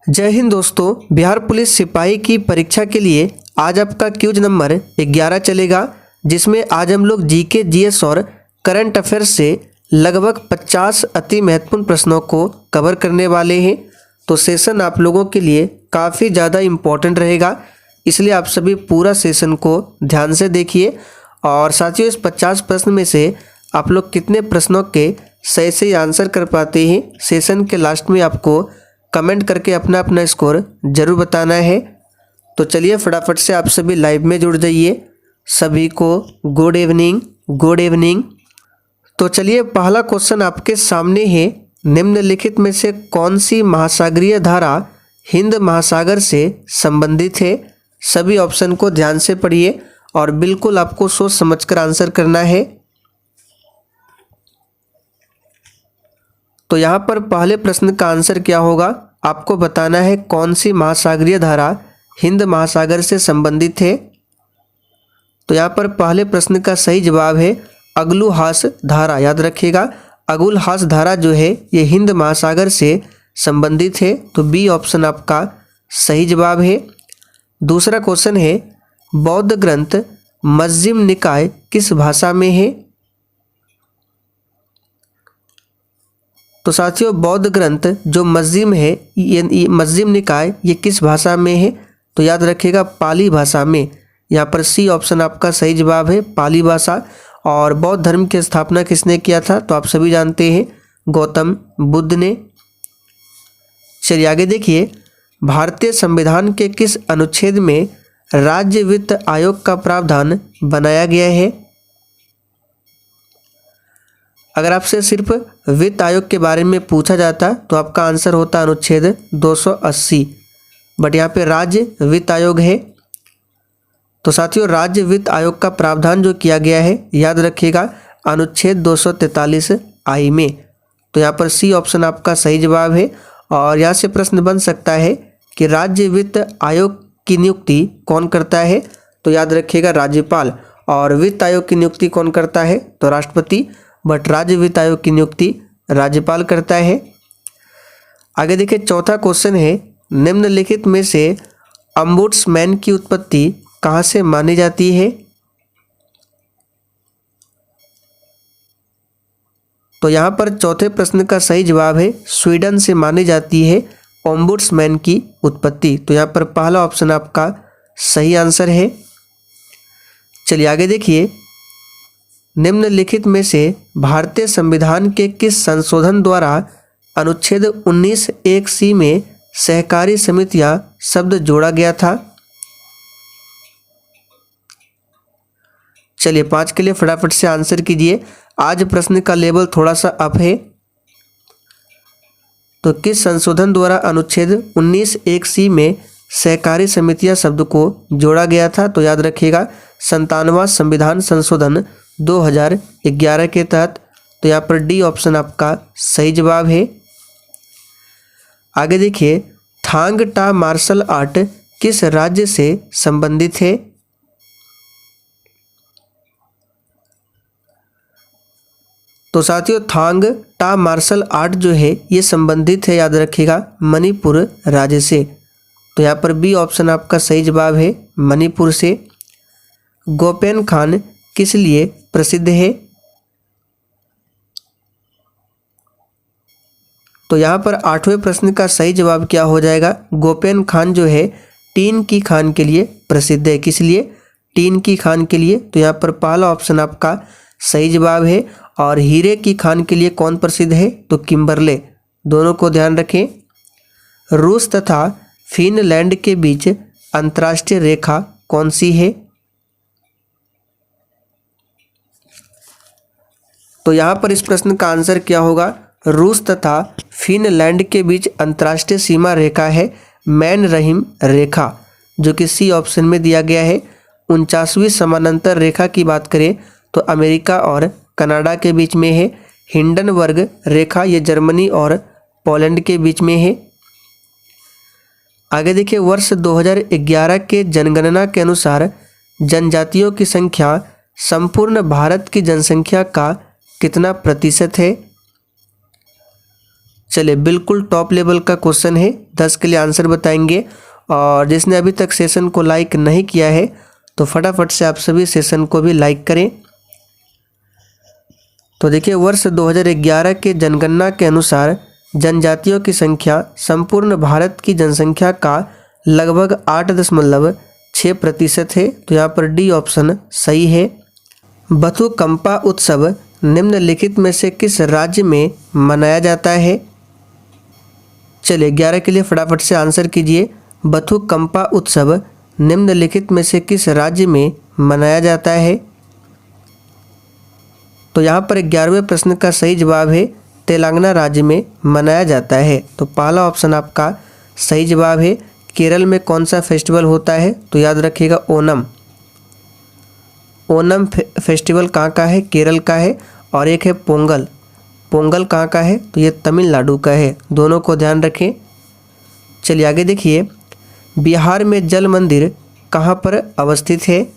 जय हिंद दोस्तों। बिहार पुलिस सिपाही की परीक्षा के लिए आज आपका क्यूज नंबर 11 चलेगा, जिसमें आज हम लोग जीके, जीएस और करंट अफेयर्स से लगभग 50 अति महत्वपूर्ण प्रश्नों को कवर करने वाले हैं। तो सेशन आप लोगों के लिए काफ़ी ज़्यादा इम्पोर्टेंट रहेगा, इसलिए आप सभी पूरा सेशन को ध्यान से देखिए। और साथियों, इस 50 प्रश्न में से आप लोग कितने प्रश्नों के सही से आंसर कर पाते हैं, सेशन के लास्ट में आपको कमेंट करके अपना अपना स्कोर जरूर बताना है। तो चलिए फटाफट से आप सभी लाइव में जुड़ जाइए। सभी को गुड इवनिंग, गुड इवनिंग। तो चलिए, पहला क्वेश्चन आपके सामने है। निम्नलिखित में से कौन सी महासागरीय धारा हिंद महासागर से संबंधित है? सभी ऑप्शन को ध्यान से पढ़िए और बिल्कुल आपको सोच समझकर आंसर करना है। तो यहाँ पर पहले प्रश्न का आंसर क्या होगा, आपको बताना है कौन सी महासागरीय धारा हिंद महासागर से संबंधित है। तो यहाँ पर पहले प्रश्न का सही जवाब है अगुलहास धारा। याद रखिएगा, अगुलहास धारा जो है ये हिंद महासागर से संबंधित है। तो बी ऑप्शन आपका सही जवाब है। दूसरा क्वेश्चन है, बौद्ध ग्रंथ मज्जिम निकाय किस भाषा में है? तो साथियों, बौद्ध ग्रंथ जो मज्जिम है, ये मज्जिम निकाय, ये किस भाषा में है? तो याद रखिएगा पाली भाषा में। यहाँ पर सी ऑप्शन आपका सही जवाब है, पाली भाषा। और बौद्ध धर्म की स्थापना किसने किया था? तो आप सभी जानते हैं, गौतम बुद्ध ने। चलिए आगे देखिए, भारतीय संविधान के किस अनुच्छेद में राज्य वित्त आयोग का प्रावधान बनाया गया है? अगर आपसे सिर्फ वित्त आयोग के बारे में पूछा जाता तो आपका आंसर होता अनुच्छेद 280, बट यहाँ पे राज्य वित्त आयोग है। तो साथियों, राज्य वित्त आयोग का प्रावधान जो किया गया है, याद रखिएगा अनुच्छेद 243 आई में। तो यहाँ पर सी ऑप्शन आपका सही जवाब है। और यहाँ से प्रश्न बन सकता है कि राज्य वित्त आयोग की नियुक्ति कौन करता है? तो याद रखिएगा राज्यपाल। और वित्त आयोग की नियुक्ति कौन करता है? तो राष्ट्रपति। बट राज्य वित्त आयोग की नियुक्ति राज्यपाल करता है। आगे देखिए, चौथा क्वेश्चन है, निम्नलिखित में से अम्बुड्समैन की उत्पत्ति कहाँ से मानी जाती है? तो यहाँ पर चौथे प्रश्न का सही जवाब है स्वीडन से मानी जाती है ओम्बुड्समैन की उत्पत्ति। तो यहाँ पर पहला ऑप्शन आपका सही आंसर है। चलिए आगे देखिए, निम्नलिखित में से भारतीय संविधान के किस संशोधन द्वारा अनुच्छेद 19(1)(c) में सहकारी समितियां शब्द जोड़ा गया था? चलिए 5 के लिए फटाफट से आंसर कीजिए। आज प्रश्न का लेवल थोड़ा सा अप है। तो किस संशोधन द्वारा अनुच्छेद 19(1)(c) में सहकारी समितियां शब्द को जोड़ा गया था? तो याद रखिएगा 57वां संविधान संशोधन 2011 के तहत। तो यहाँ पर डी ऑप्शन आपका सही जवाब है। आगे देखिए, थांग टा मार्शल आर्ट किस राज्य से संबंधित है? तो साथियों, थांग टा मार्शल आर्ट जो है ये संबंधित है, याद रखिएगा मणिपुर राज्य से। तो यहाँ पर बी ऑप्शन आपका सही जवाब है, मणिपुर से। गोपेन खान किस लिए प्रसिद्ध है? तो यहाँ पर 8वें प्रश्न का सही जवाब क्या हो जाएगा? गोपेन खान जो है टीन की खान के लिए प्रसिद्ध है। किस लिए? टीन की खान के लिए। तो यहाँ पर पहला ऑप्शन आपका सही जवाब है। और हीरे की खान के लिए कौन प्रसिद्ध है? तो किम्बरले। दोनों को ध्यान रखें। रूस तथा फिनलैंड के बीच अंतर्राष्ट्रीय रेखा कौन सी है? तो यहाँ पर इस प्रश्न का आंसर क्या होगा? रूस तथा फिनलैंड के बीच अंतर्राष्ट्रीय सीमा रेखा है मैनरहीम रेखा, जो कि सी ऑप्शन में दिया गया है। 49वीं समानांतर रेखा की बात करें तो अमेरिका और कनाडा के बीच में है। हिंडनबर्ग रेखा ये जर्मनी और पोलैंड के बीच में है। आगे देखिए, वर्ष 2011 के जनगणना के अनुसार जनजातियों की संख्या संपूर्ण भारत की जनसंख्या का कितना प्रतिशत है? चलिए बिल्कुल टॉप लेवल का क्वेश्चन है, 10 के लिए आंसर बताएंगे। और जिसने अभी तक सेशन को लाइक नहीं किया है तो फटाफट से आप सभी सेशन को भी लाइक करें। तो देखिए, वर्ष 2011 के जनगणना के अनुसार जनजातियों की संख्या संपूर्ण भारत की जनसंख्या का लगभग 8.6% है। तो यहाँ पर डी ऑप्शन सही है। बथुकम्पा उत्सव निम्नलिखित में से किस राज्य में मनाया जाता है? चलिए 11 के लिए फटाफट से आंसर कीजिए। बथुकम्पा उत्सव निम्नलिखित में से किस राज्य में मनाया जाता है? तो यहाँ पर 11वें प्रश्न का सही जवाब है तेलंगाना राज्य में मनाया जाता है। तो पहला ऑप्शन आपका सही जवाब है। केरल में कौन सा फेस्टिवल होता है? तो याद रखिएगा ओनम। ओनम फेस्टिवल कहाँ का है? केरल का है। और एक है पोंगल। पोंगल कहाँ का है? तो ये तमिलनाडु का है। दोनों को ध्यान रखें। चलिए आगे देखिए, बिहार में जल मंदिर कहाँ पर अवस्थित है?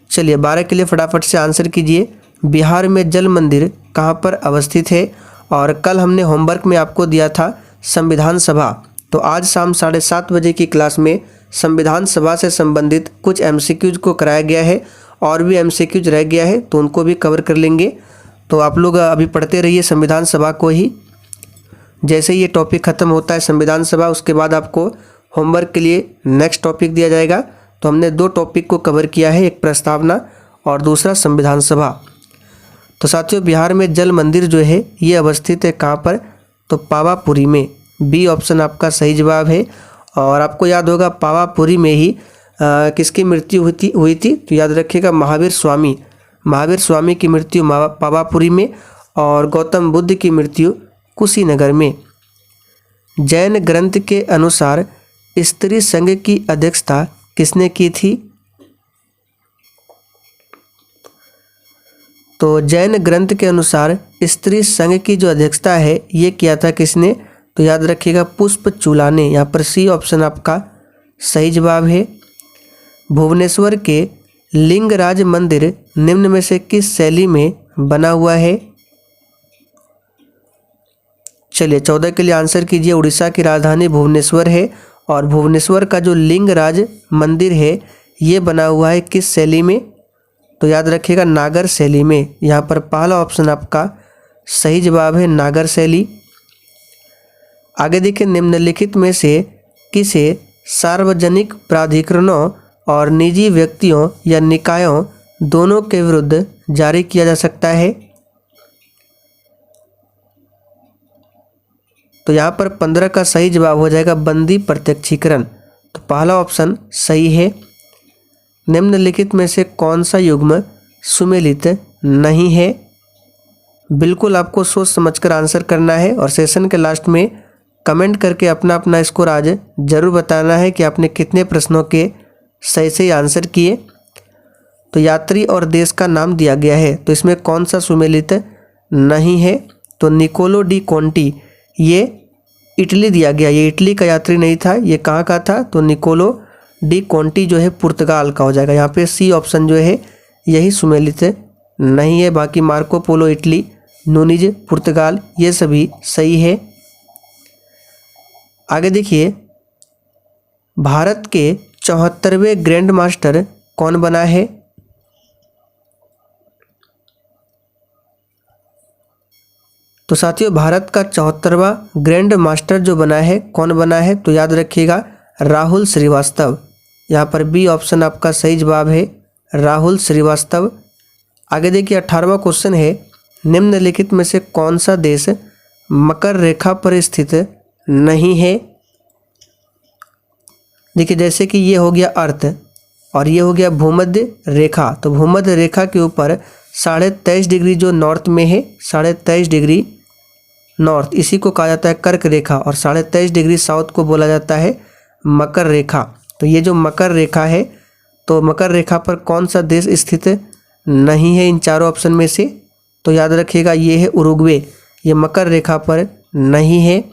चलिए 12 के लिए फटाफट से आंसर कीजिए। बिहार में जल मंदिर कहाँ पर अवस्थित है? और कल हमने होमवर्क में आपको दिया था संविधान सभा, तो आज शाम 7:30 बजे की क्लास में संविधान सभा से संबंधित कुछ एमसीक्यूज को कराया गया है और भी एमसीक्यूज रह गया है, तो उनको भी कवर कर लेंगे। तो आप लोग अभी पढ़ते रहिए संविधान सभा को ही। जैसे ये टॉपिक ख़त्म होता है संविधान सभा, उसके बाद आपको होमवर्क के लिए नेक्स्ट टॉपिक दिया जाएगा। तो हमने 2 टॉपिक को कवर किया है, एक प्रस्तावना और दूसरा संविधान सभा। तो साथियों, बिहार में जल मंदिर जो है ये अवस्थित है कहाँ पर? तो पावापुरी में। बी ऑप्शन आपका सही जवाब है। और आपको याद होगा पावापुरी में ही किसकी मृत्यु हुई थी? तो याद रखिएगा महावीर स्वामी की मृत्यु पावापुरी में और गौतम बुद्ध की मृत्यु कुशीनगर में। जैन ग्रंथ के अनुसार स्त्री संघ की अध्यक्षता किसने की थी? तो जैन ग्रंथ के अनुसार स्त्री संघ की जो अध्यक्षता है ये किया था किसने? तो याद रखिएगा पुष्पचूला ने। यहाँ पर सी ऑप्शन आपका सही जवाब है। भुवनेश्वर के लिंगराज मंदिर निम्न में से किस शैली में बना हुआ है? चलिए 14 के लिए आंसर कीजिए। उड़ीसा की राजधानी भुवनेश्वर है और भुवनेश्वर का जो लिंगराज मंदिर है ये बना हुआ है किस शैली में? तो याद रखिएगा नागर शैली में। यहाँ पर पहला ऑप्शन आपका सही जवाब है, नागर शैली। आगे देखिए, निम्नलिखित में से किसे सार्वजनिक प्राधिकरणों और निजी व्यक्तियों या निकायों दोनों के विरुद्ध जारी किया जा सकता है? तो यहाँ पर 15 का सही जवाब हो जाएगा बंदी प्रत्यक्षीकरण। तो पहला ऑप्शन सही है। निम्नलिखित में से कौन सा युग्म सुमेलित नहीं है? बिल्कुल आपको सोच समझकर आंसर करना है और सेशन के लास्ट में कमेंट करके अपना अपना स्कोर आज जरूर बताना है कि आपने कितने प्रश्नों के सही सही आंसर किए। तो यात्री और देश का नाम दिया गया है, तो इसमें कौन सा सुमेलित नहीं है? तो निकोलो डी कॉन्टी, ये इटली दिया गया। ये इटली का यात्री नहीं था, ये कहाँ का था? तो निकोलो डी कॉन्टी जो है पुर्तगाल का हो जाएगा। यहाँ पे सी ऑप्शन जो है यही सुमेलित नहीं है। बाकी मार्को पोलो इटली, नूनिज पुर्तगाल, ये सभी सही है। आगे देखिए, भारत के 74वें ग्रैंड मास्टर कौन बना है? तो साथियों, भारत का 74वां ग्रैंड मास्टर जो बना है, कौन बना है? तो याद रखिएगा राहुल श्रीवास्तव। यहाँ पर बी ऑप्शन आपका सही जवाब है, राहुल श्रीवास्तव। आगे देखिए 18वां क्वेश्चन है, निम्नलिखित में से कौन सा देश मकर रेखा पर स्थित नहीं है? देखिए जैसे कि ये हो गया अर्थ और ये हो गया भूमध्य रेखा। तो भूमध्य रेखा के ऊपर 23.5 डिग्री जो नॉर्थ में है, 23.5 डिग्री नॉर्थ, इसी को कहा जाता है कर्क रेखा। और 23.5 डिग्री साउथ को बोला जाता है मकर रेखा। तो ये जो मकर रेखा है, तो मकर रेखा पर कौन सा देश स्थित नहीं है इन चारों ऑप्शन में से? तो याद रखिएगा ये है उरुग्वे, ये मकर रेखा पर नहीं है।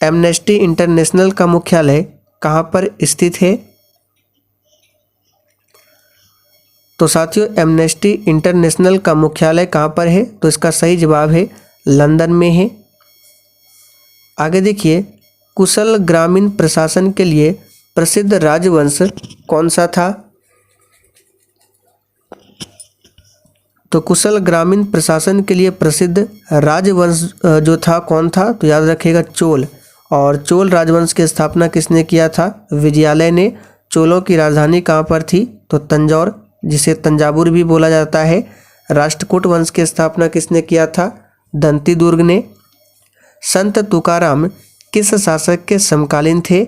एमनेस्टी इंटरनेशनल का मुख्यालय कहाँ पर स्थित है? तो साथियों, एमनेस्टी इंटरनेशनल का मुख्यालय कहाँ पर है? तो इसका सही जवाब है लंदन में है। आगे देखिए, कुशल ग्रामीण प्रशासन के लिए प्रसिद्ध राजवंश कौन सा था? तो कुशल ग्रामीण प्रशासन के लिए प्रसिद्ध राजवंश जो था कौन था? तो याद रखिएगा चोल। और चोल राजवंश की स्थापना किसने किया था? विजयालय ने। चोलों की राजधानी कहाँ पर थी? तो तंजौर, जिसे तंजावुर भी बोला जाता है। राष्ट्रकूट वंश की स्थापना किसने किया था? दंती दुर्ग ने। संत तुकाराम किस शासक के समकालीन थे?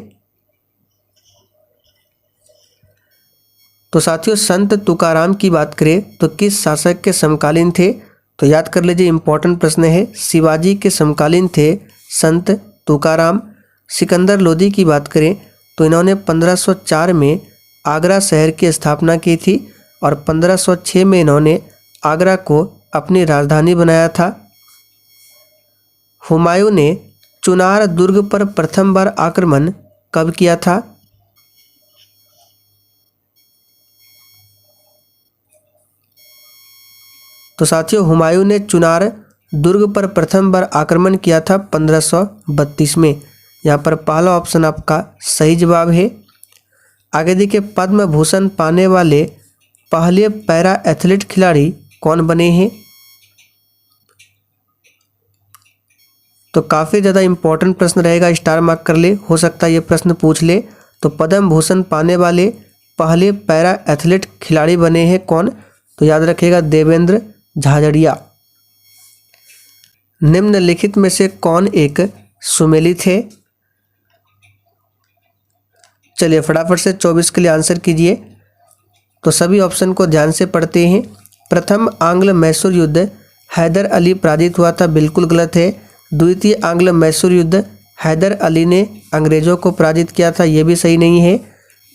तो साथियों, संत तुकाराम की बात करें तो किस शासक के समकालीन थे? तो याद कर लीजिए, इंपॉर्टेंट प्रश्न है। शिवाजी के समकालीन थे संत तुकाराम। सिकंदर लोदी की बात करें तो इन्होंने 1504 में आगरा शहर की स्थापना की थी और 1506 में इन्होंने आगरा को अपनी राजधानी बनाया था। हुमायूं ने चुनार दुर्ग पर प्रथम बार आक्रमण कब किया था? तो साथियों, हुमायूं ने चुनार दुर्ग पर प्रथम बार आक्रमण किया था 1532 में। यहाँ पर पहला ऑप्शन आपका सही जवाब है। आगे देखिए, पद्म भूषण पाने वाले पहले पैरा एथलीट खिलाड़ी कौन बने हैं? तो काफ़ी ज़्यादा इंपॉर्टेंट प्रश्न रहेगा, स्टार मार्क कर ले, हो सकता है ये प्रश्न पूछ ले। तो पद्म भूषण पाने वाले पहले पैरा एथलीट खिलाड़ी बने हैं कौन? तो याद रखिएगा देवेंद्र झाझड़िया। निम्नलिखित में से कौन एक सुमेलित है? चलिए फटाफट से 24 के लिए आंसर कीजिए। तो सभी ऑप्शन को ध्यान से पढ़ते हैं। प्रथम आंग्ल मैसूर युद्ध हैदर अली पराजित हुआ था, बिल्कुल गलत है। द्वितीय आंग्ल मैसूर युद्ध हैदर अली ने अंग्रेजों को पराजित किया था, ये भी सही नहीं है।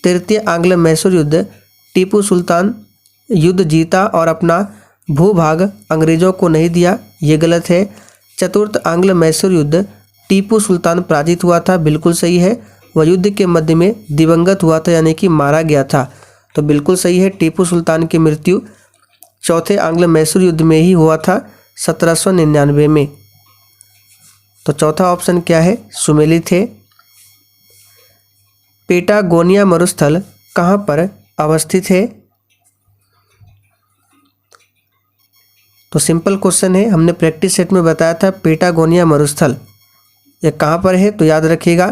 तृतीय आंग्ल मैसूर युद्ध टीपू सुल्तान युद्ध जीता और अपना भूभाग अंग्रेजों को नहीं दिया, ये गलत है। चतुर्थ आंग्ल मैसूर युद्ध टीपू सुल्तान पराजित हुआ था, बिल्कुल सही है। वह युद्ध के मध्य में दिवंगत हुआ था, यानी कि मारा गया था, तो बिल्कुल सही है। टीपू सुल्तान की मृत्यु चौथे आंग्ल मैसूर युद्ध में ही हुआ था 1799 में। तो चौथा ऑप्शन क्या है? सुमेलित है। पेटागोनिया मरुस्थल कहाँ पर अवस्थित है? तो सिंपल क्वेश्चन है, हमने प्रैक्टिस सेट में बताया था पेटागोनिया मरुस्थल ये कहाँ पर है? तो याद रखिएगा,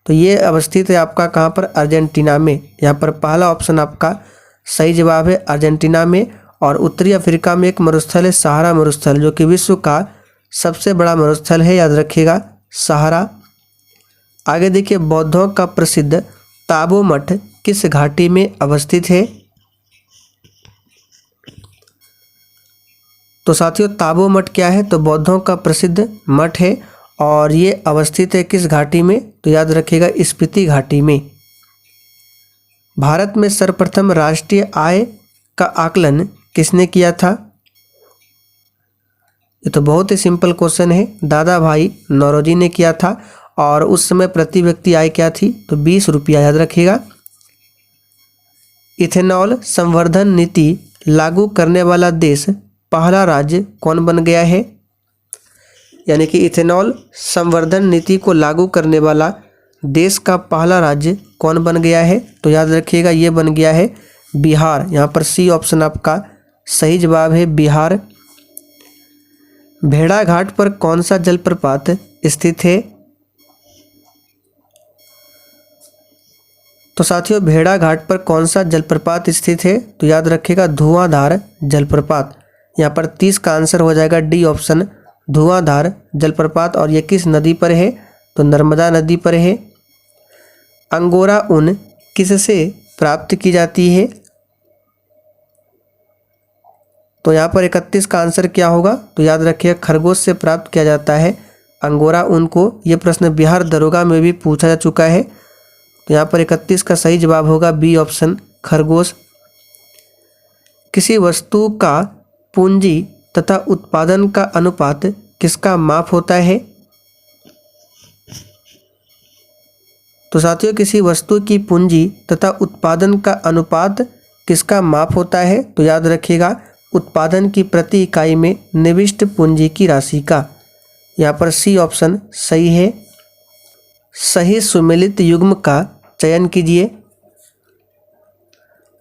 तो ये अवस्थित है आपका कहाँ पर? अर्जेंटीना में। यहाँ पर पहला ऑप्शन आपका सही जवाब है, अर्जेंटीना में। और उत्तरी अफ्रीका में एक मरुस्थल है सहारा मरुस्थल, जो कि विश्व का सबसे बड़ा मरुस्थल है, याद रखिएगा सहारा। आगे देखिए, बौद्धों का प्रसिद्ध ताबो मठ किस घाटी में अवस्थित है? तो साथियों, ताबो मठ क्या है? तो बौद्धों का प्रसिद्ध मठ है और ये अवस्थित है किस घाटी में? तो याद रखिएगा स्पीति घाटी में। भारत में सर्वप्रथम राष्ट्रीय आय का आकलन किसने किया था? ये तो बहुत ही सिंपल क्वेश्चन है, दादा भाई नौरोजी ने किया था। और उस समय प्रति व्यक्ति आय क्या थी? तो 20 रुपया, याद रखिएगा। इथेनॉल संवर्धन नीति लागू करने वाला देश पहला राज्य कौन बन गया है? यानी कि इथेनॉल संवर्धन नीति को लागू करने वाला देश का पहला राज्य कौन बन गया है? तो याद रखिएगा ये बन गया है बिहार। यहाँ पर सी ऑप्शन आपका सही जवाब है, बिहार। भेड़ा घाट पर कौन सा जलप्रपात स्थित है? तो साथियों, भेड़ा घाट पर कौन सा जलप्रपात स्थित है? तो याद रखिएगा धुआंधार जलप्रपात। यहाँ पर 30 का आंसर हो जाएगा डी ऑप्शन, धुआंधार जलप्रपात। और ये किस नदी पर है? तो नर्मदा नदी पर है। अंगोरा ऊन किससे प्राप्त की जाती है? तो यहाँ पर 31 का आंसर क्या होगा? तो याद रखिए खरगोश से प्राप्त किया जाता है अंगोरा ऊन को। ये प्रश्न बिहार दरोगा में भी पूछा जा चुका है। तो यहाँ पर 31 का सही जवाब होगा बी ऑप्शन, खरगोश। किसी वस्तु का पूंजी तथा उत्पादन का अनुपात किसका माप होता है? तो साथियों, किसी वस्तु की पूंजी तथा उत्पादन का अनुपात किसका माप होता है? तो याद रखिएगा उत्पादन की प्रति इकाई में निविष्ट पूंजी की राशि का। यहाँ पर सी ऑप्शन सही है। सही सुमेलित युग्म का चयन कीजिए।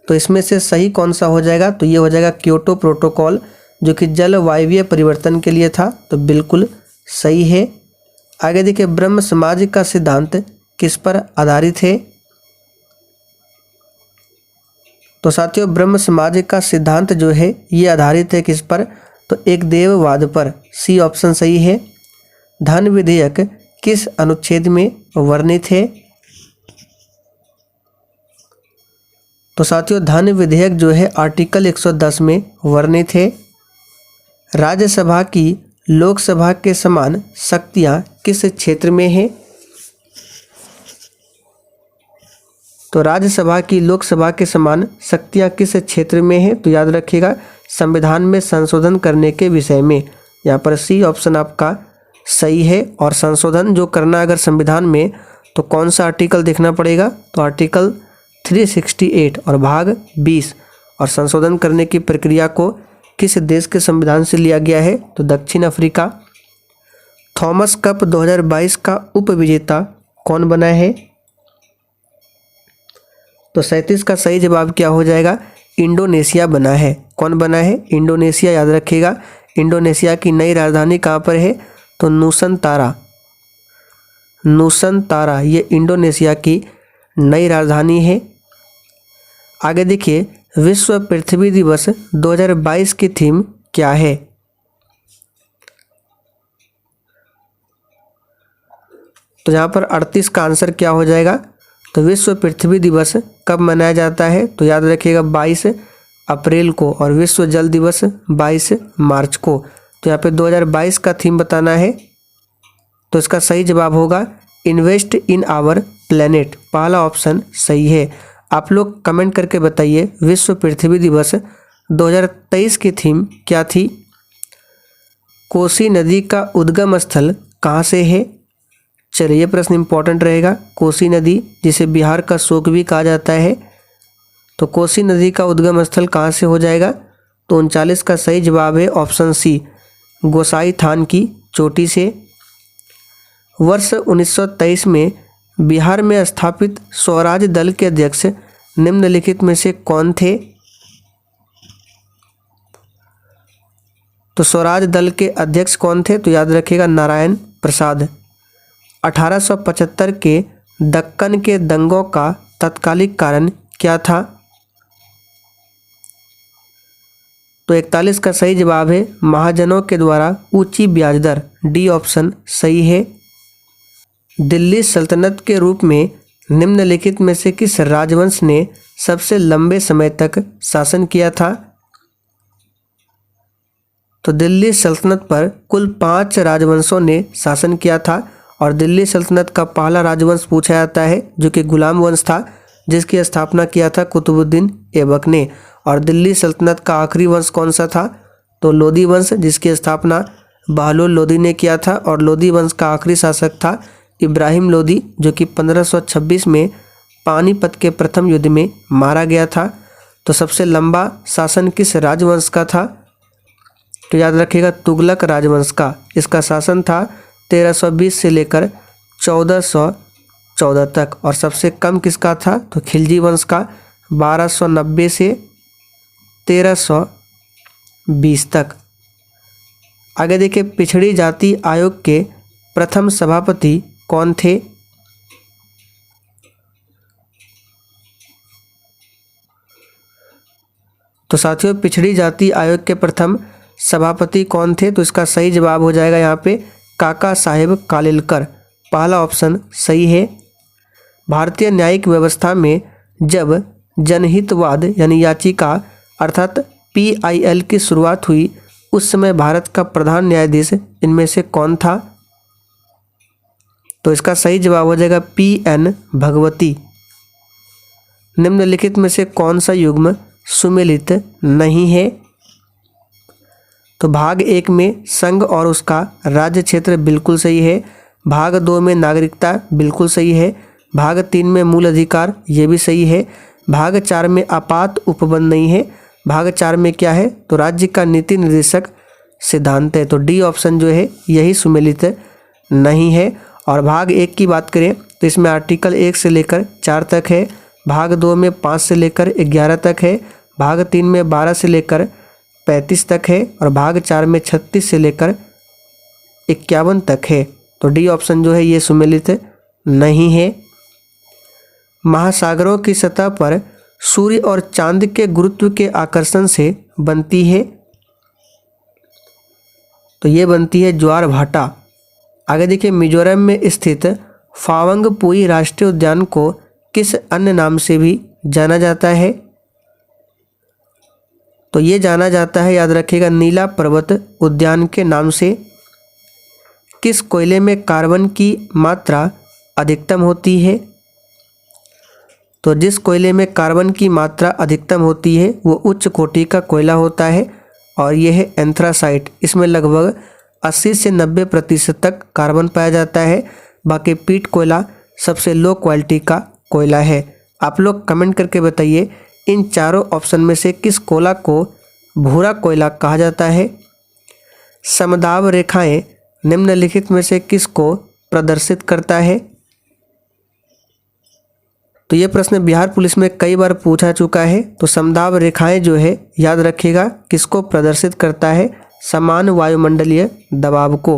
तो इसमें से सही कौन सा हो जाएगा, तो ये हो जाएगा क्योटो प्रोटोकॉल, जो कि जलवायवीय परिवर्तन के लिए था, तो बिल्कुल सही है। आगे देखिए, ब्रह्म समाज का सिद्धांत किस पर आधारित है। तो साथियों, ब्रह्म समाज का सिद्धांत जो है ये आधारित है किस पर, तो एक देववाद पर। सी ऑप्शन सही है। धन विधेयक किस अनुच्छेद में वर्णित है। तो साथियों, धन विधेयक जो है आर्टिकल 110 में वर्णित है। राज्यसभा की लोकसभा के समान शक्तियां किस क्षेत्र में है। तो राज्यसभा की लोकसभा के समान शक्तियां किस क्षेत्र में है, तो याद रखिएगा संविधान में संशोधन करने के विषय में। यहाँ पर सी ऑप्शन आपका सही है। और संशोधन जो करना अगर संविधान में, तो कौन सा आर्टिकल देखना पड़ेगा, तो आर्टिकल 368 और भाग 20। और संशोधन करने की प्रक्रिया को किस देश के संविधान से लिया गया है, तो दक्षिण अफ्रीका। थॉमस कप 2022 का उपविजेता कौन बना है। तो 37 का सही जवाब क्या हो जाएगा, इंडोनेशिया बना है। कौन बना है, इंडोनेशिया। याद रखिएगा इंडोनेशिया की नई राजधानी कहाँ पर है, तो नूसनतारा। नूसनतारा ये इंडोनेशिया की नई राजधानी है। आगे देखिए, विश्व पृथ्वी दिवस 2022 की थीम क्या है। तो यहाँ पर 38 का आंसर क्या हो जाएगा, तो विश्व पृथ्वी दिवस कब मनाया जाता है, तो याद रखिएगा 22 अप्रैल को। और विश्व जल दिवस 22 मार्च को। तो यहाँ पे 2022 का थीम बताना है। तो इसका सही जवाब होगा इन्वेस्ट इन आवर प्लेनेट। पहला ऑप्शन सही है। आप लोग कमेंट करके बताइए विश्व पृथ्वी दिवस 2023 की थीम क्या थी। कोसी नदी का उद्गम स्थल कहाँ से है। चलिए, ये प्रश्न इंपॉर्टेंट रहेगा। कोसी नदी, जिसे बिहार का शोक भी कहा जाता है, तो कोसी नदी का उद्गम स्थल कहाँ से हो जाएगा, तो 39 का सही जवाब है ऑप्शन सी, गोसाई थान की चोटी से। वर्ष 1923 में बिहार में स्थापित स्वराज दल के अध्यक्ष निम्नलिखित में से कौन थे। तो स्वराज दल के अध्यक्ष कौन थे, तो याद रखिएगा नारायण प्रसाद। 1875 के दक्कन के दंगों का तत्कालिक कारण क्या था। तो 41 का सही जवाब है महाजनों के द्वारा ऊंची ब्याज दर। डी ऑप्शन सही है। दिल्ली सल्तनत के रूप में निम्नलिखित में से किस राजवंश ने सबसे लंबे समय तक शासन किया था। तो दिल्ली सल्तनत पर कुल 5 राजवंशों ने शासन किया था। और दिल्ली सल्तनत का पहला राजवंश पूछा जाता है जो कि गुलाम वंश था, जिसकी स्थापना किया था कुतुबुद्दीन ऐबक ने। और दिल्ली सल्तनत का आखिरी वंश कौन सा था, तो लोधी वंश, जिसकी स्थापना बहलोल लोधी ने किया था। और लोधी वंश का आखिरी शासक था इब्राहिम लोधी, जो कि 1526 में पानीपत के प्रथम युद्ध में मारा गया था। तो सबसे लंबा शासन किस राजवंश का था, तो याद रखिएगा तुगलक राजवंश का। इसका शासन था 1320 से लेकर 1414 तक। और सबसे कम किसका था, तो खिलजी वंश का 1290 से 1320 तक। आगे देखिए, पिछड़ी जाति आयोग के प्रथम सभापति कौन थे। तो साथियों, पिछड़ी जाति आयोग के प्रथम सभापति कौन थे, तो इसका सही जवाब हो जाएगा यहाँ पे काका साहेब कालेलकर। पहला ऑप्शन सही है। भारतीय न्यायिक व्यवस्था में जब जनहितवाद यानी याचिका अर्थात PIL की शुरुआत हुई, उस समय भारत का प्रधान न्यायाधीश इनमें से कौन था। तो इसका सही जवाब हो जाएगा PN भगवती। निम्नलिखित में से कौन सा युग्म सुमेलित नहीं है। तो भाग 1 में संघ और उसका राज्य क्षेत्र बिल्कुल सही है। भाग 2 में नागरिकता बिल्कुल सही है। भाग 3 में मूल अधिकार ये भी सही है। भाग 4 में आपात उपबंध नहीं है। भाग 4 में क्या है, तो राज्य का नीति निर्देशक सिद्धांत है। तो डी ऑप्शन जो है यही सुमेलित नहीं है। और भाग 1 की बात करें तो इसमें आर्टिकल 1 से लेकर 4 तक है, भाग 2 में 5 से लेकर 11 तक है, भाग 3 में 12 से लेकर 35 तक है और भाग 4 में 36 से लेकर 51 तक है। तो डी ऑप्शन जो है ये सुमेलित नहीं है। महासागरों की सतह पर सूर्य और चांद के गुरुत्व के आकर्षण से बनती है, तो ये बनती है ज्वार भाटा। आगे देखिए, मिजोरम में स्थित फावंगपुई राष्ट्रीय उद्यान को किस अन्य नाम से भी जाना जाता है? तो ये जाना जाता है, याद रखिएगा, नीला पर्वत उद्यान के नाम से। किस कोयले में कार्बन की मात्रा अधिकतम होती है? तो जिस कोयले में कार्बन की मात्रा अधिकतम होती है वो उच्च कोटि का कोयला होता है और यह है एंथ्रासाइट। इसमें लगभग 80 से 90% तक कार्बन पाया जाता है। बाकी पीट कोयला सबसे लो क्वालिटी का कोयला है। आप लोग कमेंट करके बताइए इन चारों ऑप्शन में से किस कोयला को भूरा कोयला कहा जाता है? समदाब रेखाएं निम्नलिखित में से किसको प्रदर्शित करता है? तो ये प्रश्न बिहार पुलिस में कई बार पूछा चुका है। तो समदाब रेखाएं जो है याद रखिएगा किसको प्रदर्शित करता है? समान वायुमंडलीय दबाव को।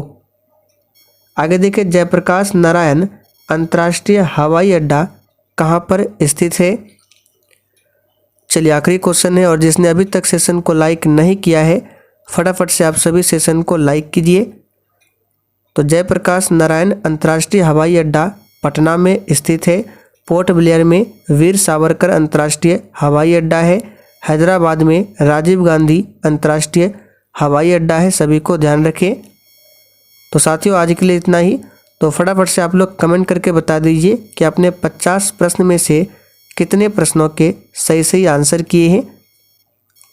आगे देखिए, जयप्रकाश नारायण अंतर्राष्ट्रीय हवाई अड्डा कहाँ पर स्थित है? चलिए आखिरी क्वेश्चन है और जिसने अभी तक सेशन को लाइक नहीं किया है फटाफट से आप सभी सेशन को लाइक कीजिए। तो जयप्रकाश नारायण अंतर्राष्ट्रीय हवाई अड्डा पटना में स्थित है। पोर्ट ब्लेयर में वीर सावरकर अंतर्राष्ट्रीय हवाई अड्डा है। हैदराबाद में राजीव गांधी अंतर्राष्ट्रीय हवाई अड्डा है। सभी को ध्यान रखें। तो साथियों आज के लिए इतना ही। तो फटाफट से आप लोग कमेंट करके बता दीजिए कि आपने 50 प्रश्न में से कितने प्रश्नों के सही आंसर किए हैं।